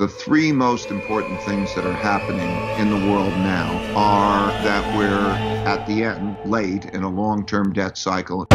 The three most important things that are happening in the world now are that we're at the end, late in a long-term debt cycle.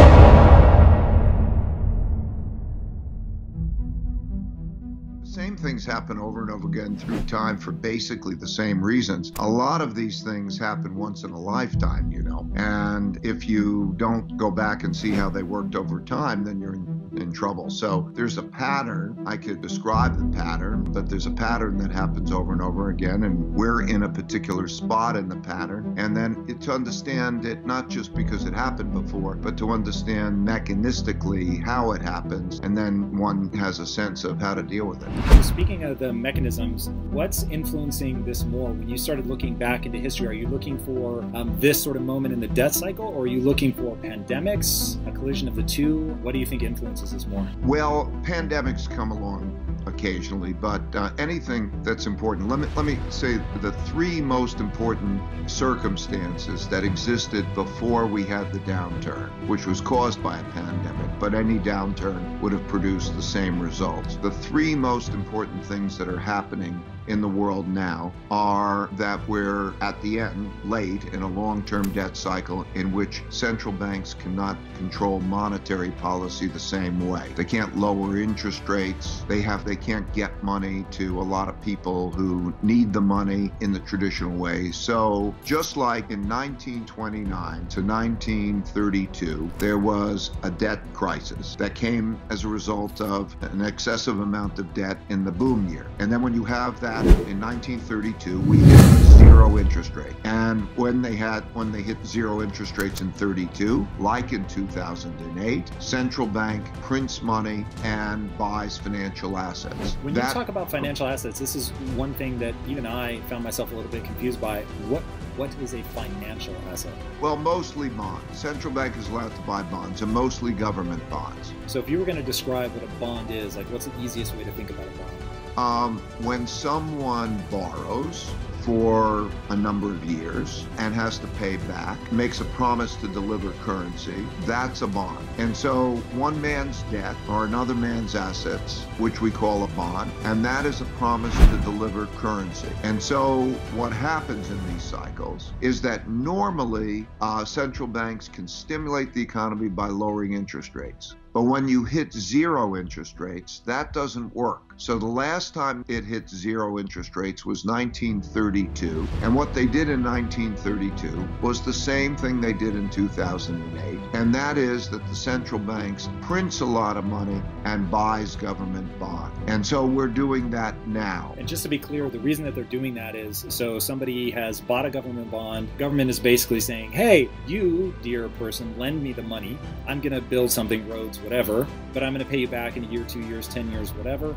Same things happen over and over again through time for basically the same reasons. A lot of these things happen once in a lifetime, and if you don't go back and see how they worked over time, then you're in trouble. So there's a pattern. I could describe the pattern, but there's a pattern that happens over and over again, and we're in a particular spot in the pattern. And then to understand it, not just because it happened before, but to understand mechanistically how it happens, and then one has a sense of how to deal with it. So speaking of the mechanisms, what's influencing this more? When you started looking back into history, are you looking for this sort of moment in the death cycle, or are you looking for pandemics, a collision of the two? What do you think influences this more? Well, pandemics come along occasionally, but anything that's important. Let me say the three most important circumstances that existed before we had the downturn, which was caused by a pandemic, but any downturn would have produced the same results. The three most important things that are happening in the world now are that we're at the end, late in a long-term debt cycle in which central banks cannot control monetary policy the same way. They can't lower interest rates. They can't get money to a lot of people who need the money in the traditional way. So just like in 1929 to 1932, there was a debt crisis that came as a result of an excessive amount of debt in the boom year. And then when you have that in 1932, we hit zero interest rate. And when they hit zero interest rates in 32, like in 2008, central bank prints money and buys financial assets. When you talk about financial assets, this is one thing that even I found myself a little bit confused by. What is a financial asset? Well, mostly bonds. Central bank is allowed to buy bonds, and mostly government bonds. So if you were going to describe what a bond is, what's the easiest way to think about a bond? When someone borrows for a number of years and has to pay back, makes a promise to deliver currency, that's a bond. And so one man's debt or another man's assets, which we call a bond, and that is a promise to deliver currency. And so what happens in these cycles is that normally central banks can stimulate the economy by lowering interest rates. But when you hit zero interest rates, that doesn't work. So the last time it hit zero interest rates was 1932. And what they did in 1932 was the same thing they did in 2008. And that is that the central banks prints a lot of money and buys government bonds. And so we're doing that now. And just to be clear, the reason that they're doing that is so somebody has bought a government bond. Government is basically saying, hey, you, dear person, lend me the money. I'm going to build something, roads, whatever, but I'm going to pay you back in a year, 2 years, 10 years, whatever,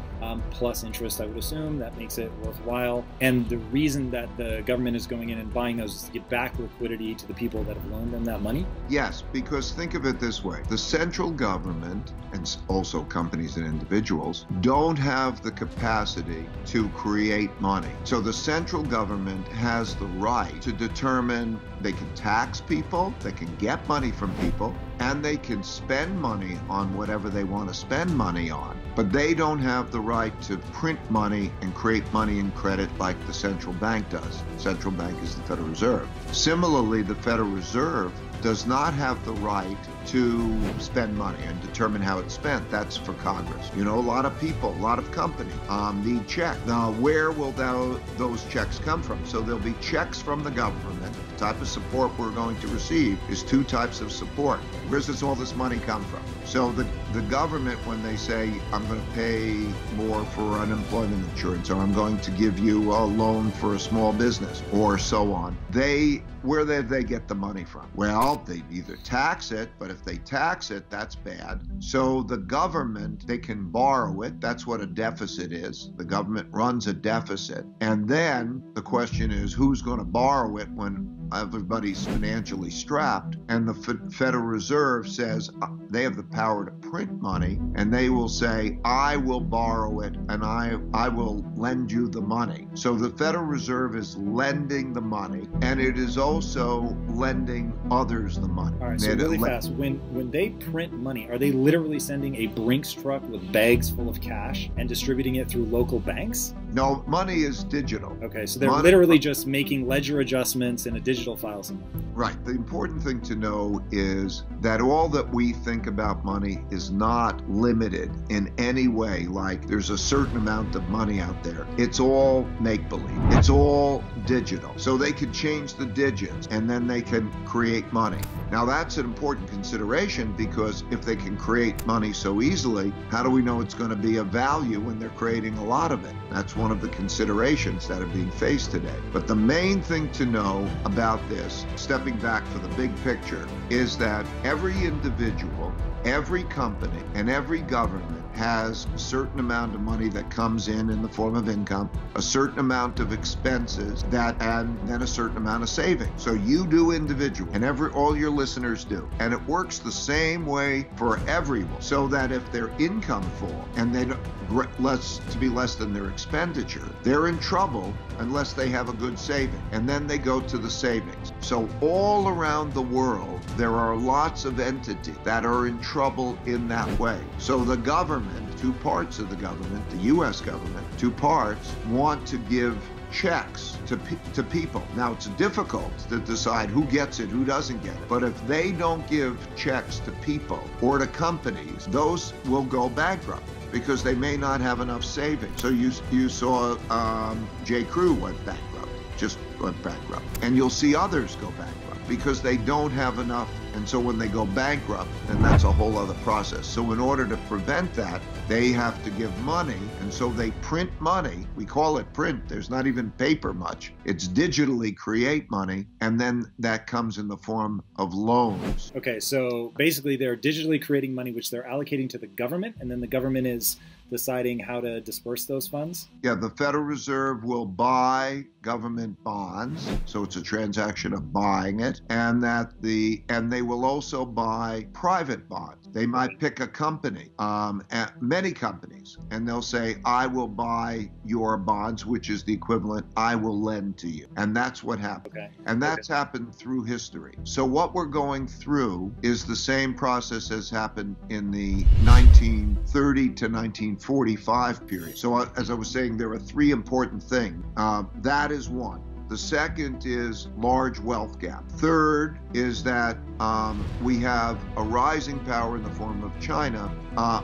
plus interest, I would assume. That makes it worthwhile. And the reason that the government is going in and buying those is to get back liquidity to the people that have loaned them that money? Yes, because think of it this way. The central government, and also companies and individuals, don't have the capacity to create money. So the central government has the right to determine they can tax people, they can get money from people, and they can spend money on whatever they want to spend money on. But they don't have the right to print money and create money and credit like the central bank does. The central bank is the Federal Reserve. Similarly, the Federal Reserve does not have the right to spend money and determine how it's spent. That's for Congress. A lot of people, a lot of companies need checks. Now, where will those checks come from? So there'll be checks from the government. The type of support we're going to receive is two types of support. Where does all this money come from? So the government, when they say, I'm going to pay more for unemployment insurance, or I'm going to give you a loan for a small business, or so on, where do they get the money from? Well, they either tax it, but if they tax it, that's bad. So the government, they can borrow it. That's what a deficit is. The government runs a deficit. And then the question is, who's going to borrow it when everybody's financially strapped? And the Federal Reserve says they have the power to print money, and they will say, I will borrow it and I will lend you the money. So the Federal Reserve is lending the money, and it is also lending others the money. All right, so really fast, when they print money, are they literally sending a Brinks truck with bags full of cash and distributing it through local banks? No, money is digital. Okay, so they're literally just making ledger adjustments in a digital file somewhere. Right. The important thing to know is that all that we think about money is not limited in any way, like there's a certain amount of money out there. It's all make-believe. It's all digital. So they could change the digits and then they can create money. Now that's an important consideration, because if they can create money so easily, how do we know it's going to be of value when they're creating a lot of it? That's one of the considerations that are being faced today. But the main thing to know about this, stepping back for the big picture, is that every individual, every company, and every government has a certain amount of money that comes in the form of income, a certain amount of expenses, and then a certain amount of savings. So you do individually, and all your listeners do. And it works the same way for everyone, so that if their income falls and they less than their expenditure, they're in trouble unless they have a good saving. And then they go to the savings. So all around the world, there are lots of entities that are in trouble in that way. So the government, two parts of the government, the U.S. government, two parts, want to give checks to people. Now, it's difficult to decide who gets it, who doesn't get it. But if they don't give checks to people or to companies, those will go bankrupt, because they may not have enough savings. So you saw J. Crew went bankrupt, and you'll see others go bankrupt because they don't have enough. And so when they go bankrupt, then that's a whole other process. So in order to prevent that, they have to give money, and so they print money. We call it print. There's not even paper much. It's digitally create money, and then that comes in the form of loans. Okay, so basically they're digitally creating money, which they're allocating to the government, and then the government is deciding how to disperse those funds? Yeah, the Federal Reserve will buy government bonds, so it's a transaction of buying it, and they will also buy private bonds. They might pick a company, many companies, and they'll say, I will buy your bonds, which is the equivalent, I will lend to you. And that's what happened. Okay. And that's happened through history. So what we're going through is the same process as happened in the 1930 to 1945 period. So as I was saying, there are three important things. That is one. The second is large wealth gap. Third is that we have a rising power in the form of China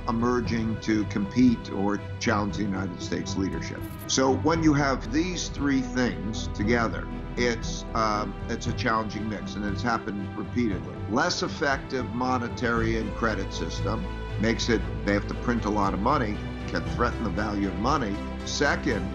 emerging to compete or challenge the United States leadership. So when you have these three things together, it's a challenging mix, and it's happened repeatedly. Less effective monetary and credit system makes it, they have to print a lot of money, can threaten the value of money. Second,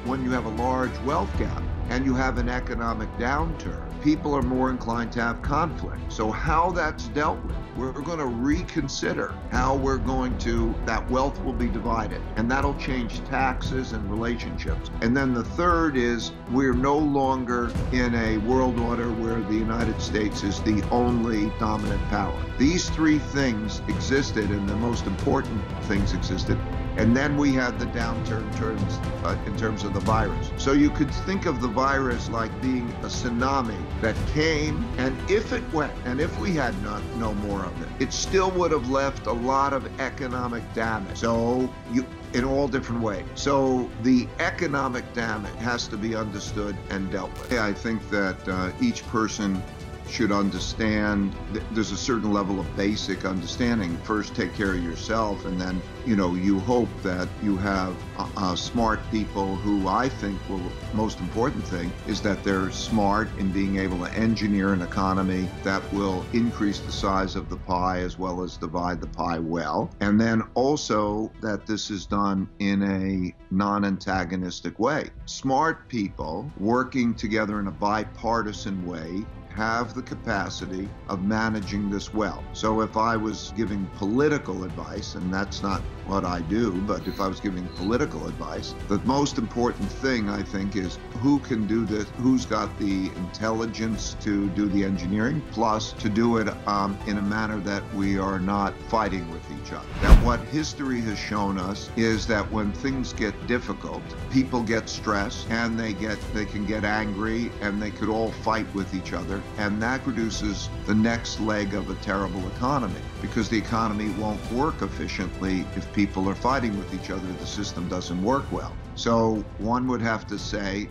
when you have a large wealth gap and you have an economic downturn, people are more inclined to have conflict. So how that's dealt with, we're going to reconsider how that wealth will be divided, and that'll change taxes and relationships. And then the third is we're no longer in a world order where the United States is the only dominant power. These three things existed, and the most important things existed. And then we had the downturn in terms of the virus. So you could think of the virus like being a tsunami that came, and if it went, and if we had no more of it, it still would have left a lot of economic damage. So in all different ways. So the economic damage has to be understood and dealt with. I think that each person should understand there's a certain level of basic understanding. First, take care of yourself, and then, you hope that you have smart people who, I think, most important thing is that they're smart in being able to engineer an economy that will increase the size of the pie as well as divide the pie well. And then also that this is done in a non-antagonistic way. Smart people working together in a bipartisan way have the capacity of managing this well. So if I was giving political advice, and that's not what I do, but if I was giving political advice, the most important thing, I think, is who can do this, who's got the intelligence to do the engineering, plus to do it in a manner that we are not fighting with each other. That what history has shown us is that when things get difficult, people get stressed, and they can get angry, and they could all fight with each other. And that produces the next leg of a terrible economy, because the economy won't work efficiently if people are fighting with each other. The system doesn't work well. So one would have to say,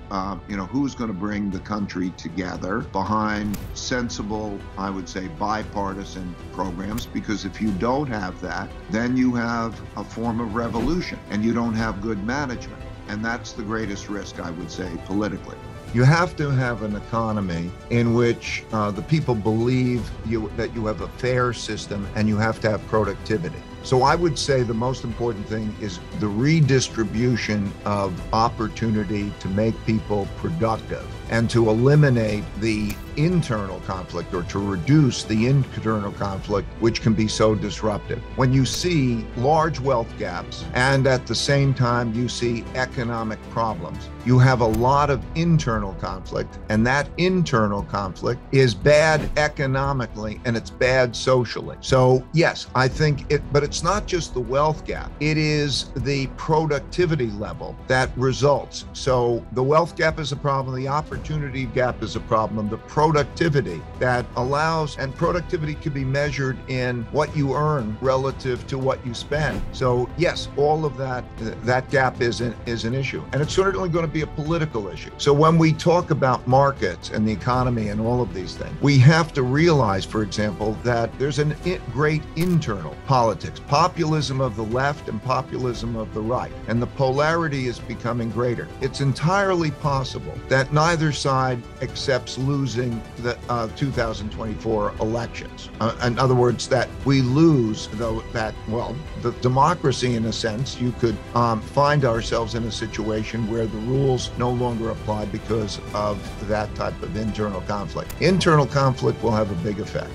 who's going to bring the country together behind sensible, I would say, bipartisan programs? Because if you don't have that, then you have a form of revolution and you don't have good management. And that's the greatest risk, I would say, politically. You have to have an economy in which the people believe that you have a fair system, and you have to have productivity. So I would say the most important thing is the redistribution of opportunity to make people productive and to eliminate the internal conflict, or to reduce the internal conflict, which can be so disruptive. When you see large wealth gaps and at the same time you see economic problems, you have a lot of internal conflict, and that internal conflict is bad economically and it's bad socially. So yes, I think but it's not just the wealth gap, it is the productivity level that results. So the wealth gap is a problem, the opportunity gap is a problem, the productivity that allows, and productivity can be measured in what you earn relative to what you spend. So yes, all of that gap is an issue, and it's certainly going to be a political issue. So when we talk about markets and the economy and all of these things, we have to realize, for example, that there's a great internal politics, populism of the left and populism of the right, and the polarity is becoming greater. It's entirely possible that neither side accepts losing the 2024 elections. In other words, that we lose, the democracy, in a sense, you could find ourselves in a situation where the rules no longer apply because of that type of internal conflict. Internal conflict will have a big effect.